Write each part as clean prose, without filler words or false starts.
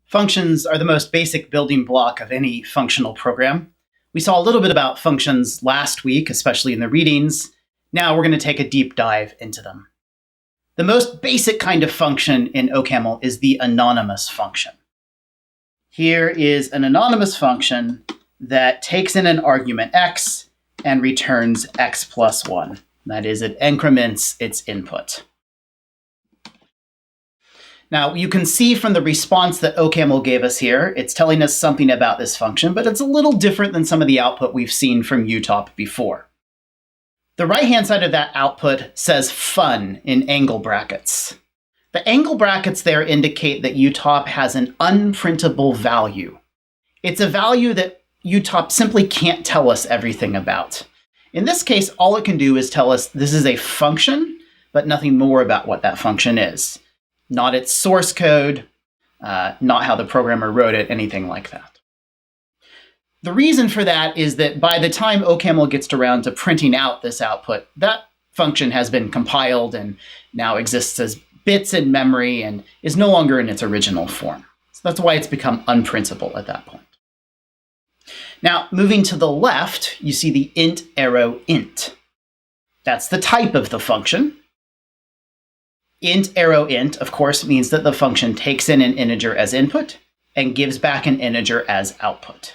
Functions are the most basic building block of any functional program. We saw a little bit about functions last week, especially in the readings. Now we're going to take a deep dive into them. The most basic kind of function in OCaml is the anonymous function. Here is an anonymous function that takes in an argument x and returns x plus 1. That is, it increments its input. Now, you can see from the response that OCaml gave us here, it's telling us something about this function, but it's a little different than some of the output we've seen from UTOP before. The right-hand side of that output says fun in angle brackets. The angle brackets there indicate that UTOP has an unprintable value. It's a value that UTOP simply can't tell us everything about. In this case, all it can do is tell us this is a function, but nothing more about what that function is. Not its source code, not how the programmer wrote it, anything like that. The reason for that is that by the time OCaml gets around to printing out this output, that function has been compiled and now exists as bits in memory and is no longer in its original form. So that's why it's become unprintable at that point. Now, moving to the left, you see the int arrow int. That's the type of the function. Int arrow int, of course, means that the function takes in an integer as input and gives back an integer as output.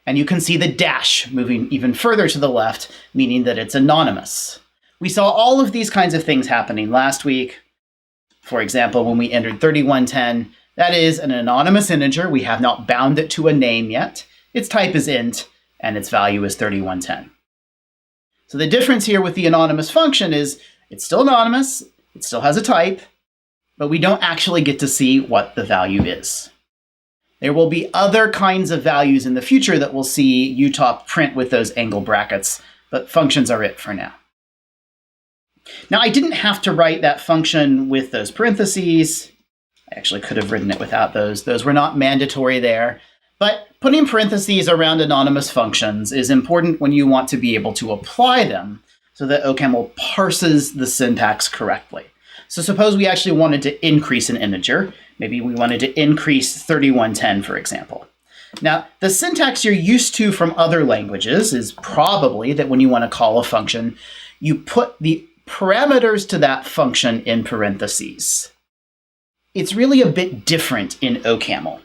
And you can see the dash moving even further to the left, meaning that it's anonymous. We saw all of these kinds of things happening last week. For example, when we entered 3110, that is an anonymous integer. We have not bound it to a name yet. Its type is int, and its value is 3110. So the difference here with the anonymous function is it's still anonymous, it still has a type, but we don't actually get to see what the value is. There will be other kinds of values in the future that we'll see UTOP print with those angle brackets, but functions are it for now. Now, I didn't have to write that function with those parentheses. I actually could have written it without those. Those were not mandatory there. But putting parentheses around anonymous functions is important when you want to be able to apply them so that OCaml parses the syntax correctly. So suppose we actually wanted to increase an integer. Maybe we wanted to increase 3110, for example. Now, the syntax you're used to from other languages is probably that when you want to call a function, you put the parameters to that function in parentheses. It's really a bit different in OCaml.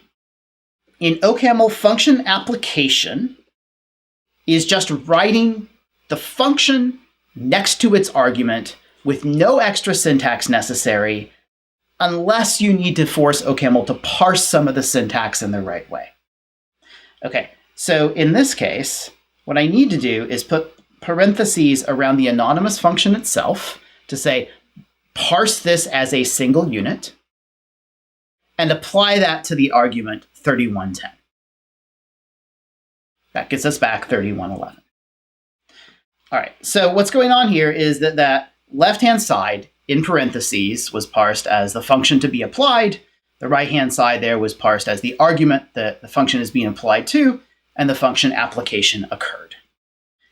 In OCaml, function application is just writing the function next to its argument with no extra syntax necessary unless you need to force OCaml to parse some of the syntax in the right way. Okay, so in this case, what I need to do is put parentheses around the anonymous function itself to say, parse this as a single unit, and apply that to the argument 3110. That gets us back 3111. All right, so what's going on here is that left-hand side in parentheses was parsed as the function to be applied. The right-hand side there was parsed as the argument that the function is being applied to, and the function application occurred.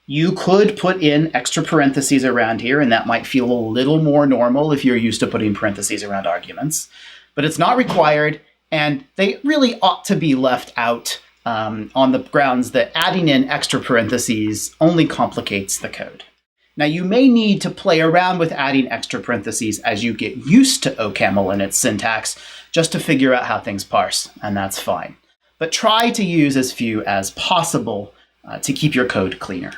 You could put in extra parentheses around here, and that might feel a little more normal if you're used to putting parentheses around arguments, but it's not required, and they really ought to be left out on the grounds that adding in extra parentheses only complicates the code. Now, you may need to play around with adding extra parentheses as you get used to OCaml and its syntax, just to figure out how things parse, and that's fine. But try to use as few as possible to keep your code cleaner.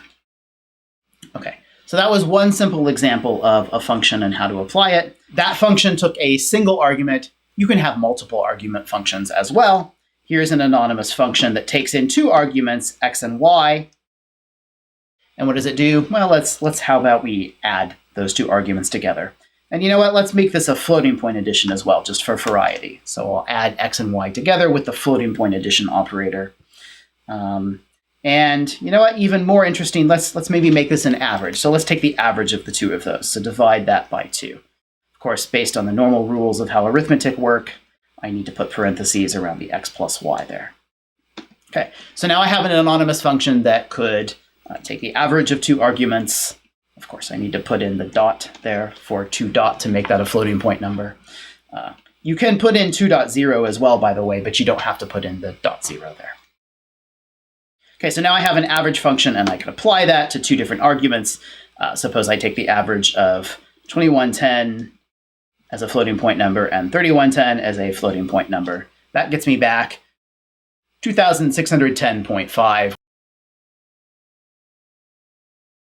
Okay, so that was one simple example of a function and how to apply it. That function took a single argument. You can have multiple argument functions as well. Here's an anonymous function that takes in two arguments, x and y. And what does it do? Well, how about we add those two arguments together. And you know what? Let's make this a floating point addition as well, just for variety. So I'll add x and y together with the floating point addition operator. And you know what? Even more interesting, let's maybe make this an average. So let's take the average of the two of those. So divide that by 2. Of course, based on the normal rules of how arithmetic work, I need to put parentheses around the x plus y there. Okay, so now I have an anonymous function that could take the average of two arguments. Of course, I need to put in the dot there for 2 dot to make that a floating point number. You can put in 2.0 as well, by the way, but you don't have to put in the .0 there. Okay, so now I have an average function, and I can apply that to two different arguments. Suppose I take the average of 2110 as a floating point number and 3110 as a floating point number. That gets me back 2610.5,